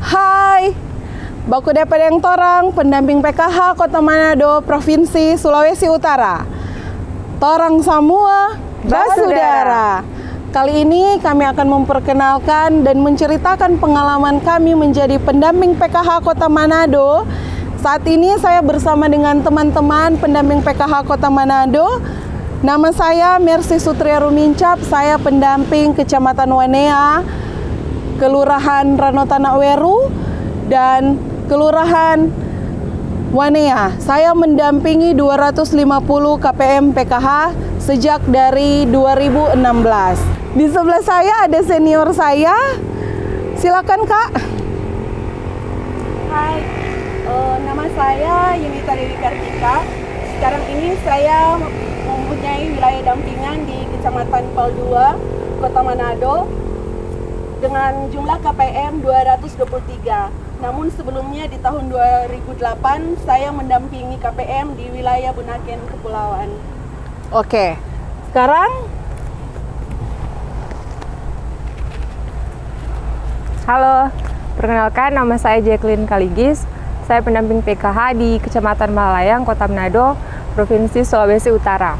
Hai, baku dapat yang torang pendamping PKH Kota Manado, Provinsi Sulawesi Utara. Torang semua basudara. Kali ini kami akan memperkenalkan dan menceritakan pengalaman kami menjadi pendamping PKH Kota Manado. Saat ini saya bersama dengan teman-teman pendamping PKH Kota Manado. Nama saya Mercy Sutria Rumincap, saya pendamping Kecamatan Wanea, Kelurahan Ranotana Weru, dan Kelurahan Wanea. Saya mendampingi 250 KPM PKH sejak dari 2016. Di sebelah saya ada senior saya. Silakan Kak. Hai, nama saya Yunita Dewi Kartika. Sekarang ini saya mempunyai wilayah dampingan di Kecamatan Pal2, Kota Manado, dengan jumlah KPM 223. Namun sebelumnya di tahun 2008 saya mendampingi KPM di wilayah Bunaken Kepulauan. Oke, sekarang halo, perkenalkan nama saya Jacqueline Kaligis. Saya pendamping PKH di Kecamatan Malayang, Kota Manado, Provinsi Sulawesi Utara.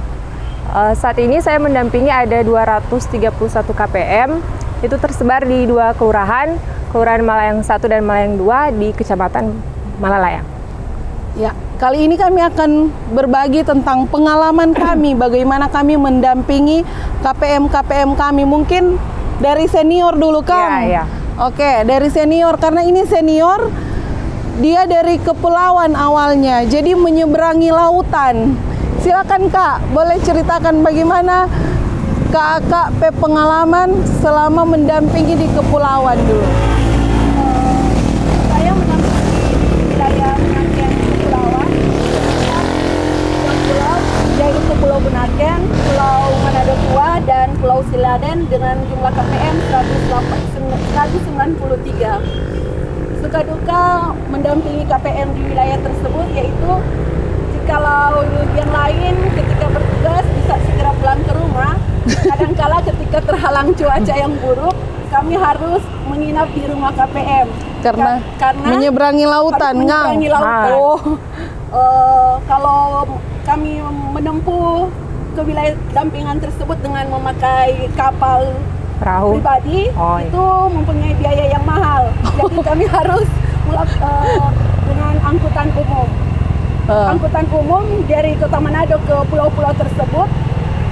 Saat ini saya mendampingi ada 231 KPM. Itu tersebar di dua kelurahan, Kelurahan Malayang 1 dan Malayang 2 di Kecamatan Malayang. ya, kali ini kami akan berbagi tentang pengalaman kami, bagaimana kami mendampingi KPM kami. Mungkin dari senior dulu Kang. Iya. Oke, dari senior, karena ini senior, dia dari kepulauan awalnya, jadi menyeberangi lautan. Silakan Kak, boleh ceritakan bagaimana Kak pengalaman selama mendampingi di kepulauan dulu. Saya mendampingi wilayah Bunaken Kepulauan, dua pulau, yaitu Pulau Bunaken, Pulau Manado Tua, dan Pulau Siladen dengan jumlah KPM 193. Suka duka mendampingi KPM di wilayah tersebut, yaitu jikalau yang lain ketika bertugas bisa segera pulang ke rumah, kadangkala ketika terhalang cuaca yang buruk, kami harus menginap di rumah KPM Karena menyeberangi lautan, harus menyeberangi lautan. Kalau kami menempuh ke wilayah dampingan tersebut dengan memakai kapal Perahu pribadi, itu mempunyai biaya yang mahal. Jadi kami harus dengan angkutan umum. Angkutan umum dari Kota Manado ke pulau-pulau tersebut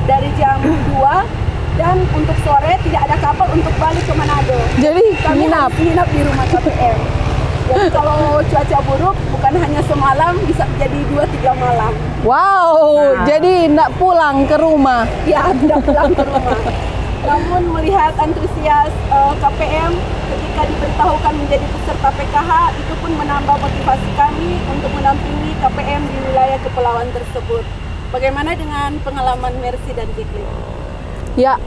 dari jam 2, dan untuk sore tidak ada kapal untuk balik ke Manado. Jadi Kami harus menginap di rumah KPM. Jadi kalau cuaca buruk bukan hanya semalam, bisa jadi 2-3 malam. Wow, jadi tidak pulang ke rumah. Ya, tidak pulang ke rumah. Namun melihat antusias KPM ketika diberitahukan menjadi peserta PKH, itu pun menambah motivasi kami untuk mendampingi KPM di wilayah kepulauan tersebut. Bagaimana dengan pengalaman Mercy dan Jacqueline? Ya,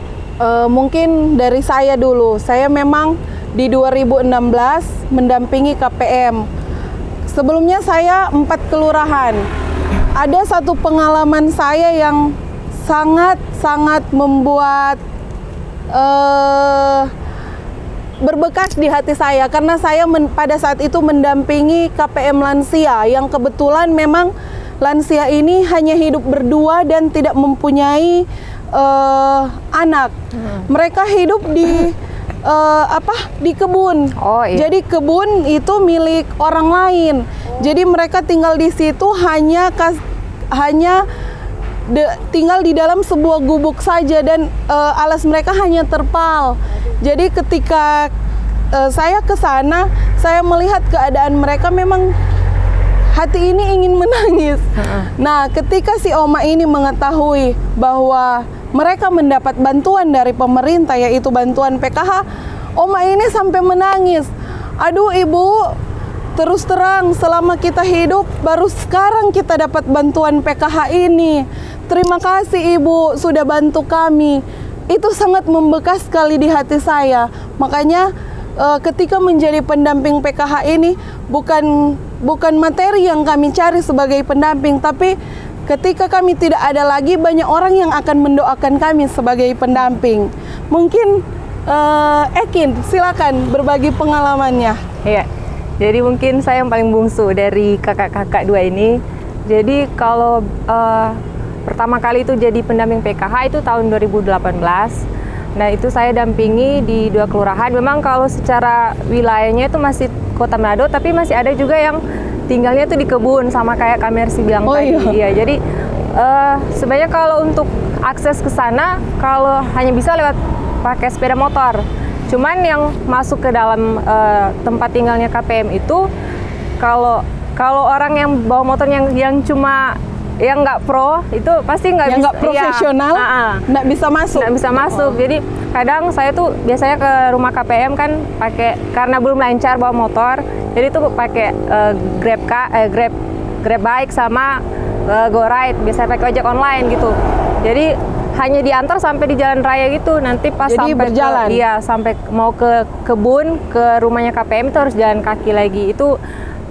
mungkin dari saya dulu. Saya memang di 2016 mendampingi KPM. Sebelumnya saya 4 kelurahan. Ada satu pengalaman saya yang sangat membuat berbekas di hati saya, karena saya pada saat itu mendampingi KPM lansia yang kebetulan memang lansia ini hanya hidup berdua dan tidak mempunyai anak. Mereka hidup di di kebun. Jadi kebun itu milik orang lain. Jadi mereka tinggal di situ hanya tinggal di dalam sebuah gubuk saja, dan alas mereka hanya terpal. Jadi ketika saya ke sana, saya melihat keadaan mereka, memang hati ini ingin menangis. Nah, ketika si Oma ini mengetahui bahwa mereka mendapat bantuan dari pemerintah, yaitu bantuan PKH, Oma ini sampai menangis. Aduh Ibu, terus terang selama kita hidup baru sekarang kita dapat bantuan PKH ini. Terima kasih Ibu sudah bantu kami. Itu sangat membekas sekali di hati saya. Makanya ketika menjadi pendamping PKH ini bukan materi yang kami cari sebagai pendamping, tapi ketika kami tidak ada lagi, banyak orang yang akan mendoakan kami sebagai pendamping. Mungkin Ekin, silakan berbagi pengalamannya. Iya. Jadi mungkin saya yang paling bungsu dari kakak-kakak dua ini. Jadi kalau pertama kali itu jadi pendamping PKH itu tahun 2018. Nah itu saya dampingi di 2 kelurahan. Memang kalau secara wilayahnya itu masih Kota Manado, tapi masih ada juga yang tinggalnya tuh di kebun sama kayak Kak Mercy bilang tadi. Iya. Jadi sebenarnya kalau untuk akses ke sana kalau hanya bisa lewat pakai sepeda motor. Cuman yang masuk ke dalam tempat tinggalnya KPM itu kalau orang yang bawa motor yang cuma yang nggak pro itu pasti nggak bisa, nggak profesional, nggak bisa masuk. Nggak bisa masuk. Jadi kadang saya tuh biasanya ke rumah KPM kan pakai karena belum lancar bawa motor, jadi tuh pakai Grab bike sama GoRide, biasanya pakai ojek online gitu. Jadi hanya diantar sampai di jalan raya gitu, nanti pas jadi sampai berjalan. sampai mau ke kebun ke rumahnya KPM itu harus jalan kaki lagi. Itu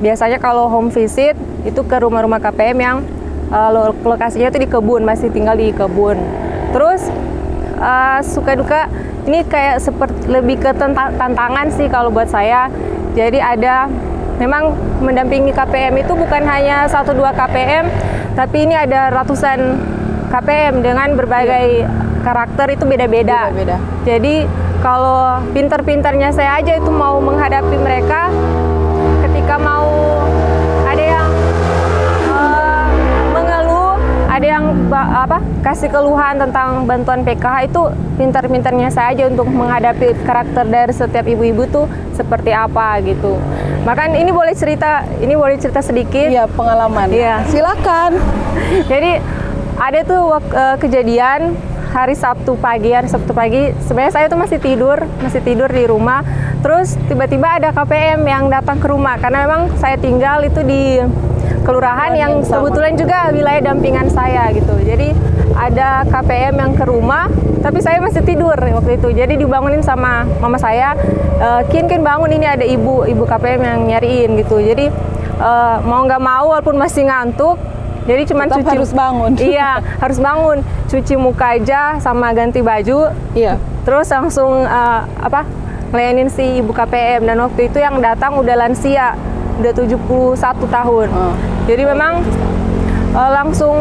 biasanya kalau home visit itu ke rumah-rumah KPM yang lokasinya itu di kebun, masih tinggal di kebun. Terus suka duka ini kayak seperti lebih ke tantangan sih kalau buat saya. Jadi ada memang mendampingi KPM itu bukan hanya 1-2 KPM, tapi ini ada ratusan KPM dengan berbagai karakter itu beda-beda. Jadi kalau pintar-pintarnya saya aja itu mau menghadapi mereka, ketika mau ada yang mengeluh, ada yang kasih keluhan tentang bantuan PKH, itu pintar-pintarnya saya aja untuk menghadapi karakter dari setiap ibu-ibu tuh seperti apa gitu. Bahkan ini boleh cerita sedikit. Iya, pengalaman. Iya. Silakan. Jadi ada tuh kejadian hari Sabtu pagi. Sebenarnya saya tuh masih tidur di rumah. Terus tiba-tiba ada KPM yang datang ke rumah karena memang saya tinggal itu di kelurahan yang kebetulan juga wilayah dampingan saya gitu. Jadi ada KPM yang ke rumah, tapi saya masih tidur waktu itu. Jadi dibangunin sama mama saya, Kin bangun, ini ada ibu KPM yang nyariin gitu. Jadi mau nggak mau walaupun masih ngantuk, jadi cuman harus bangun. Iya, harus bangun. Cuci muka aja sama ganti baju. Iya. Terus langsung ngelayanin si ibu KPM, dan waktu itu yang datang udah lansia, udah 71 tahun. Jadi memang langsung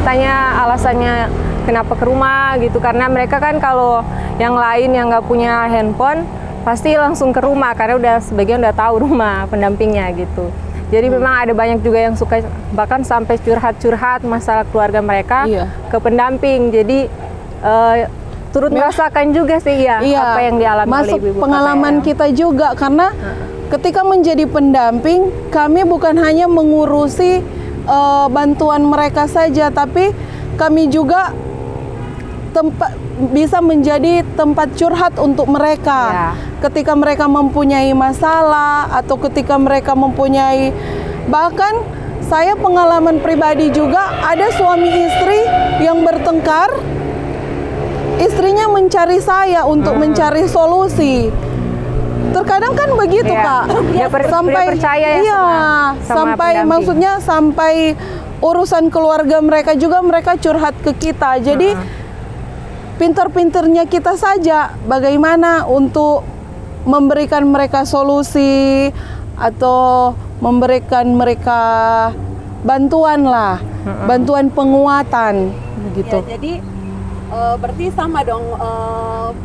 tanya alasannya kenapa ke rumah gitu, karena mereka kan kalau yang lain yang nggak punya handphone pasti langsung ke rumah karena udah sebagian udah tahu rumah pendampingnya gitu. Jadi memang ada banyak juga yang suka bahkan sampai curhat-curhat masalah keluarga mereka ke pendamping. Jadi turut merasakan juga sih apa yang dialami oleh ibu-ibu pengalaman KPM. kita juga, karena ketika menjadi pendamping kami bukan hanya mengurusi bantuan mereka saja, tapi kami juga bisa menjadi tempat curhat untuk mereka. Ketika mereka mempunyai masalah atau ketika mereka mempunyai, bahkan saya pengalaman pribadi juga ada suami istri yang bertengkar, istrinya mencari saya untuk mencari solusi. Terkadang kan begitu, Kak. Dia percaya sama sampai pendamping. maksudnya sampai urusan keluarga mereka juga mereka curhat ke kita. Jadi pintar-pintarnya kita saja bagaimana untuk memberikan mereka solusi atau memberikan mereka bantuan lah, bantuan penguatan begitu. Ya, jadi berarti sama dong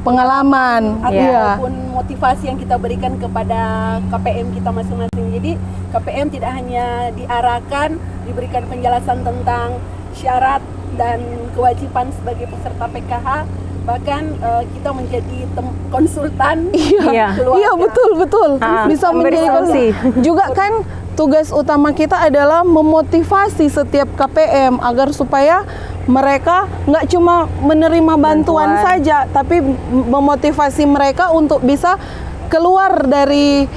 pengalaman ataupun motivasi yang kita berikan kepada KPM kita masing-masing. Jadi KPM tidak hanya diarahkan, diberikan penjelasan tentang syarat dan kewajiban sebagai peserta PKH, bahkan kita menjadi konsultan keluarga. Iya, betul. Bisa menjadi konsultan. Juga kan tugas utama kita adalah memotivasi setiap KPM agar supaya mereka nggak cuma menerima bantuan saja, tapi memotivasi mereka untuk bisa keluar dari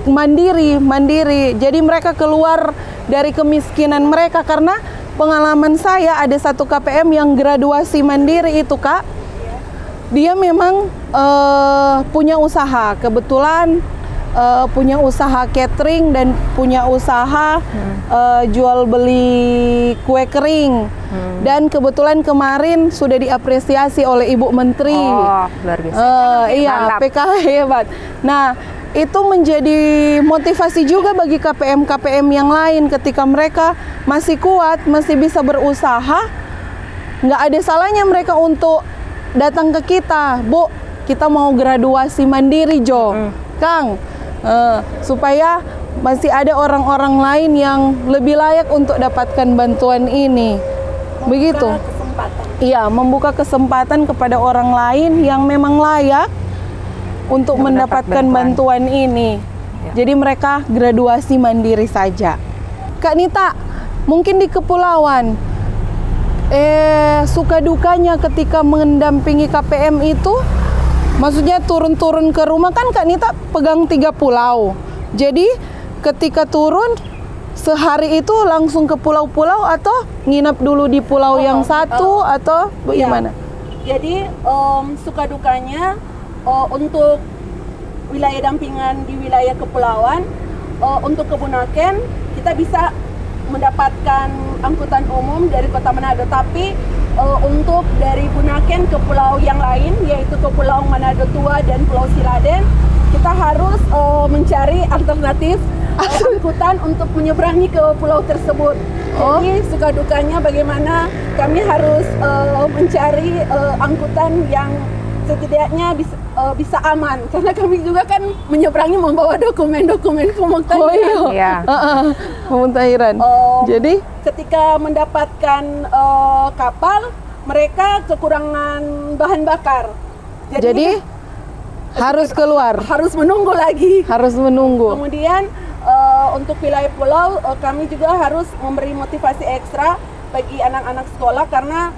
mandiri. Jadi mereka keluar dari kemiskinan mereka, karena pengalaman saya ada satu KPM yang graduasi mandiri itu, Kak. Dia memang punya usaha. Kebetulan punya usaha catering dan punya usaha jual beli kue kering. Dan kebetulan kemarin sudah diapresiasi oleh Ibu Menteri. Oh, luar biasa. Iya, Mantap. PKH hebat. Nah, itu menjadi motivasi juga bagi KPM-KPM yang lain ketika mereka masih kuat, masih bisa berusaha. Nggak ada salahnya mereka untuk datang ke kita, Bu, kita mau graduasi mandiri, Jo, Kang, supaya masih ada orang-orang lain yang lebih layak untuk dapatkan bantuan ini. Begitu. Kesempatan. Iya, membuka kesempatan kepada orang lain yang memang layak untuk mendapatkan bantuan ini. Jadi mereka graduasi mandiri saja. Kak Nita, mungkin di kepulauan, suka dukanya ketika mendampingi KPM itu, maksudnya turun-turun ke rumah, kan Kak Nita pegang 3 pulau. Jadi ketika turun, sehari itu langsung ke pulau-pulau atau nginap dulu di pulau yang satu atau bagaimana? Jadi suka dukanya untuk wilayah dampingan di wilayah kepulauan, untuk ke Bunaken kita bisa mendapatkan angkutan umum dari Kota Manado, tapi untuk dari Bunaken ke pulau yang lain, yaitu ke Pulau Manado Tua dan Pulau Siladen, kita harus mencari alternatif angkutan untuk menyeberangi ke pulau tersebut. Jadi suka dukanya bagaimana kami harus mencari angkutan yang setidaknya bisa aman, karena kami juga kan menyeberangi membawa dokumen-dokumen pemutahiran. Iya. Pemutahiran. Jadi Ketika mendapatkan kapal, mereka kekurangan bahan bakar. jadi harus keluar, harus menunggu lagi. harus menunggu. Kemudian untuk wilayah pulau kami juga harus memberi motivasi ekstra bagi anak-anak sekolah, karena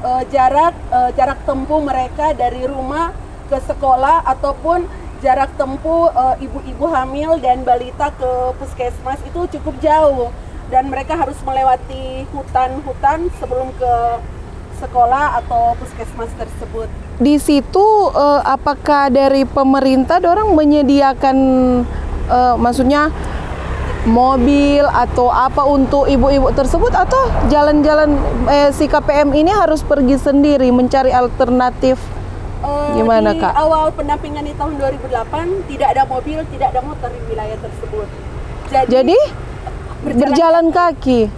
jarak tempuh mereka dari rumah ke sekolah ataupun jarak tempuh ibu-ibu hamil dan balita ke puskesmas itu cukup jauh, dan mereka harus melewati hutan-hutan sebelum ke sekolah atau puskesmas tersebut. Di situ apakah dari pemerintah dorang menyediakan maksudnya mobil atau apa untuk ibu-ibu tersebut, atau jalan-jalan si KPM ini harus pergi sendiri mencari alternatif? Gimana, di Kak? awal pendampingan di tahun 2008 tidak ada mobil, tidak ada motor di wilayah tersebut. Jadi berjalan kaki.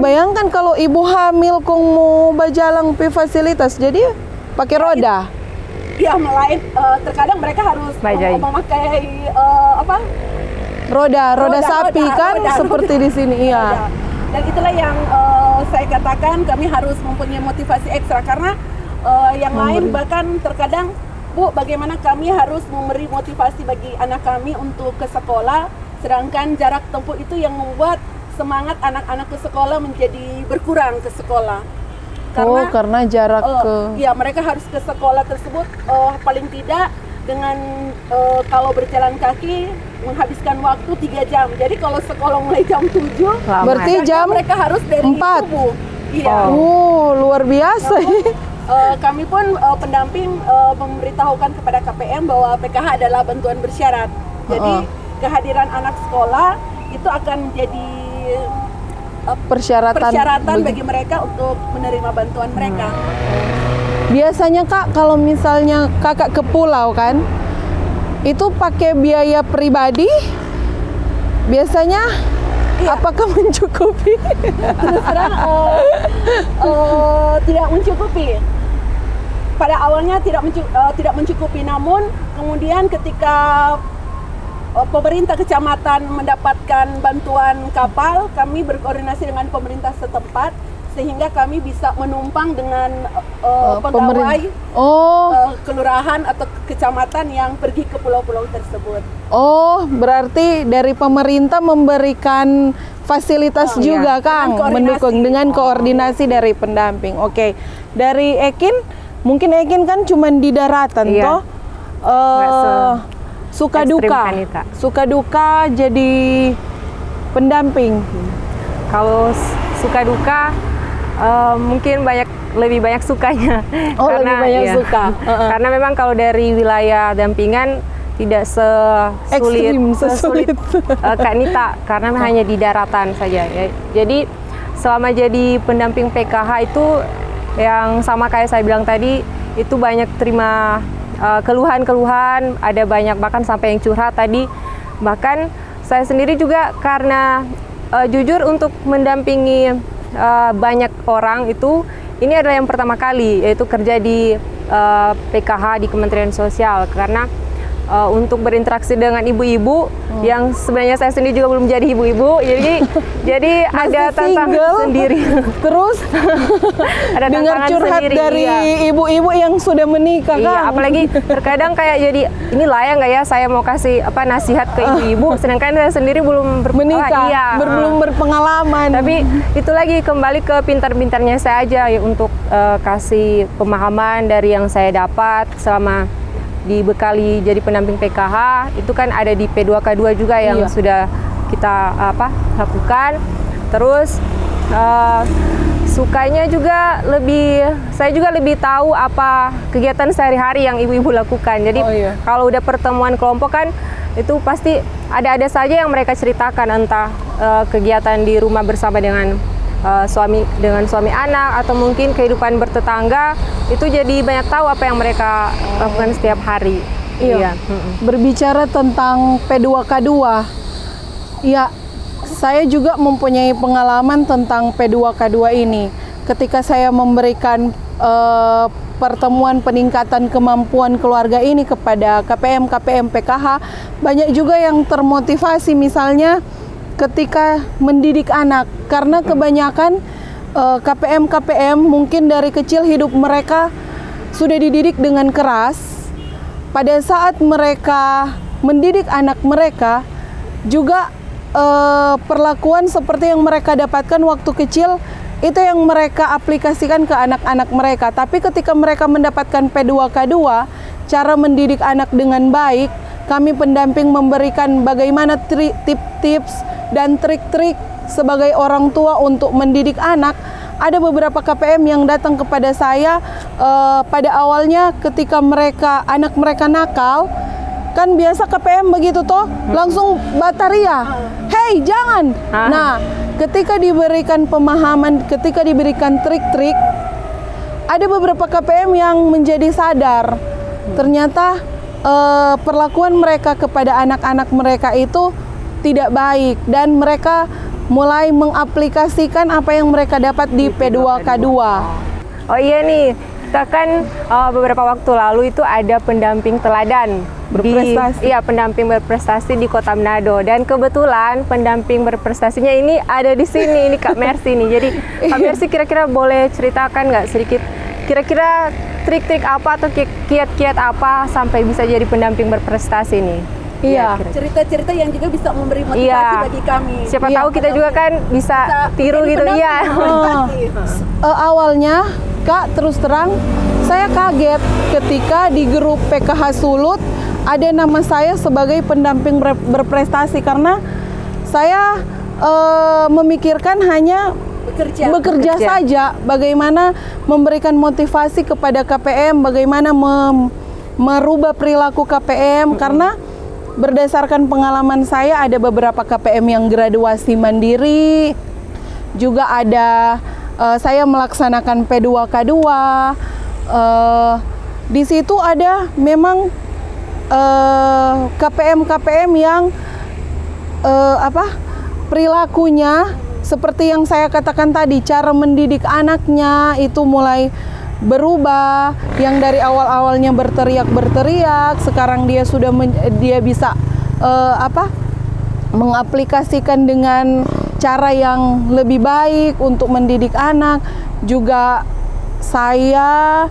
Bayangkan kalau ibu hamil kong mau berjalan ke fasilitas, jadi pakai roda. Ya, terkadang mereka harus Bajai. memakai Roda sapi kan seperti di sini, iya. roda. Dan itulah yang saya katakan kami harus mempunyai motivasi ekstra, karena yang lain bahkan terkadang, Bu, bagaimana kami harus memberi motivasi bagi anak kami untuk ke sekolah, sedangkan jarak tempuh itu yang membuat semangat anak-anak ke sekolah menjadi berkurang ke sekolah. Karena jarak ke... Ya, mereka harus ke sekolah tersebut paling tidak dengan kalau berjalan kaki menghabiskan waktu 3 jam. Jadi kalau sekolah mulai jam 7, berarti jam mereka harus dari 4. subuh. Iya. Luar biasa. Kami pun pendamping memberitahukan kepada KPM bahwa PKH adalah bantuan bersyarat. Jadi kehadiran anak sekolah itu akan menjadi persyaratan bagi mereka untuk menerima bantuan mereka. Biasanya Kak, kalau misalnya kakak ke pulau kan, itu pakai biaya pribadi, biasanya apakah mencukupi? Terus terang tidak mencukupi. Pada awalnya tidak mencukupi, namun kemudian ketika pemerintah kecamatan mendapatkan bantuan kapal, kami berkoordinasi dengan pemerintah setempat sehingga kami bisa menumpang dengan pegawai kelurahan atau kecamatan yang pergi ke pulau-pulau tersebut. Berarti dari pemerintah memberikan fasilitas juga, Kang, mendukung dengan koordinasi dari pendamping. Oke. Dari Ekin, mungkin Ekin kan cuma di daratan toh. Suka duka jadi pendamping. Kalau suka duka mungkin lebih banyak sukanya. Lebih banyak suka. Karena memang kalau dari wilayah dampingan tidak sesulit Ekstrim, sesulit. Kak Nita karena hanya di daratan saja ya. Jadi selama jadi pendamping PKH itu yang sama kayak saya bilang tadi, itu banyak terima keluhan-keluhan, ada banyak bahkan sampai yang curhat tadi. Bahkan saya sendiri juga karena jujur untuk mendampingi banyak orang itu, ini adalah yang pertama kali yaitu kerja di PKH di Kementerian Sosial, karena untuk berinteraksi dengan ibu-ibu yang sebenarnya saya sendiri juga belum jadi ibu-ibu, jadi ada tantangan sendiri. Terus ada dengar tantangan curhat sendiri, dari iya. ibu-ibu yang sudah menikah, Iya, Kang. apalagi terkadang kayak jadi ini layak nggak ya saya mau kasih nasihat ke ibu-ibu, sedangkan saya sendiri belum menikah, iya, belum berpengalaman. Tapi itu lagi kembali ke pintar-pintarnya saya aja ya, untuk kasih pemahaman dari yang saya dapat selama dibekali jadi pendamping PKH. Itu kan ada di P2K2 juga yang sudah kita lakukan. Terus sukanya juga saya juga lebih tahu apa kegiatan sehari-hari yang ibu-ibu lakukan. Jadi kalau udah pertemuan kelompok kan itu pasti ada saja yang mereka ceritakan, entah kegiatan di rumah bersama dengan suami anak, atau mungkin kehidupan bertetangga. Itu jadi banyak tahu apa yang mereka lakukan setiap hari. Iya. Berbicara tentang P2K2, ya saya juga mempunyai pengalaman tentang P2K2 ini. Ketika saya memberikan pertemuan peningkatan kemampuan keluarga ini kepada KPM PKH, banyak juga yang termotivasi, misalnya ketika mendidik anak, karena kebanyakan KPM mungkin dari kecil hidup mereka sudah dididik dengan keras. Pada saat mereka mendidik anak mereka juga perlakuan seperti yang mereka dapatkan waktu kecil itu yang mereka aplikasikan ke anak-anak mereka. Tapi ketika mereka mendapatkan P2K2, cara mendidik anak dengan baik, kami pendamping memberikan bagaimana tips dan trik-trik sebagai orang tua untuk mendidik anak. Ada beberapa KPM yang datang kepada saya pada awalnya ketika anak mereka nakal, kan biasa KPM begitu toh, langsung bataria, hei jangan. Nah, ketika diberikan pemahaman, ketika diberikan trik-trik, ada beberapa KPM yang menjadi sadar, ternyata perlakuan mereka kepada anak-anak mereka itu tidak baik, dan mereka mulai mengaplikasikan apa yang mereka dapat di P2K2. Oh iya nih, kita kan beberapa waktu lalu itu ada pendamping teladan berprestasi. Pendamping berprestasi di Kota Manado, dan kebetulan pendamping berprestasinya ini ada di sini, ini Kak Mercy nih. Jadi Kak Mercy kira-kira boleh ceritakan nggak sedikit kira-kira trik-trik apa atau kiat-kiat apa sampai bisa jadi pendamping berprestasi nih? Iya. Cerita-cerita yang juga bisa memberi motivasi bagi kami. Siapa tahu kita juga kan bisa tiru gitu. Iya. Awalnya Kak, terus terang saya kaget ketika di grup PKH Sulut ada nama saya sebagai pendamping berprestasi, karena saya memikirkan hanya bekerja saja, bagaimana memberikan motivasi kepada KPM, bagaimana merubah perilaku KPM. Karena berdasarkan pengalaman saya, ada beberapa KPM yang graduasi mandiri, juga ada saya melaksanakan P2K2. Di situ ada memang KPM yang perilakunya seperti yang saya katakan tadi, cara mendidik anaknya itu mulai berubah. Yang dari awal-awalnya berteriak, sekarang dia sudah dia bisa mengaplikasikan dengan cara yang lebih baik untuk mendidik anak. Juga saya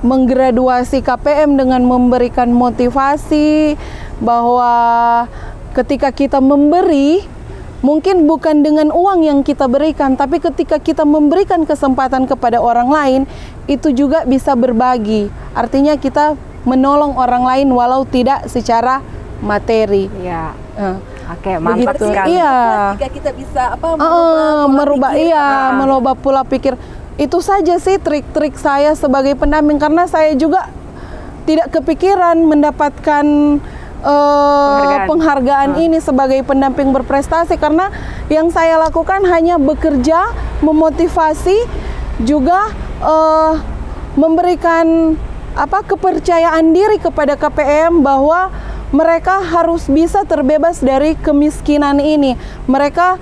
menggraduasi KPM dengan memberikan motivasi bahwa ketika kita memberi, mungkin bukan dengan uang yang kita berikan, tapi ketika kita memberikan kesempatan kepada orang lain, itu juga bisa berbagi. Artinya kita menolong orang lain walau tidak secara materi. Iya. Oke, mantap sekali. Iya. Jika kita bisa merubah pola pikir. Itu saja sih trik-trik saya sebagai pendamping, karena saya juga tidak kepikiran mendapatkan penghargaan ini sebagai pendamping berprestasi, karena yang saya lakukan hanya bekerja, memotivasi, juga memberikan kepercayaan diri kepada KPM bahwa mereka harus bisa terbebas dari kemiskinan ini. Mereka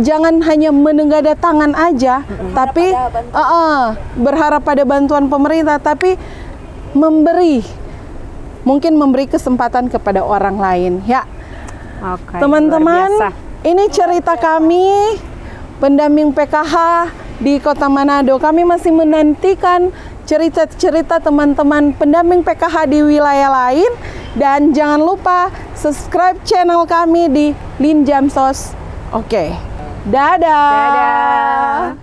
jangan hanya menengadah tangan aja, tapi berharap pada bantuan pemerintah, tapi mungkin memberi kesempatan kepada orang lain ya. Oke, Teman-teman, luar biasa. ini cerita kami pendamping PKH di Kota Manado. Kami masih menantikan cerita-cerita teman-teman pendamping PKH di wilayah lain, dan jangan lupa subscribe channel kami di Lin Jamsos. Oke. Dadah. Dadah.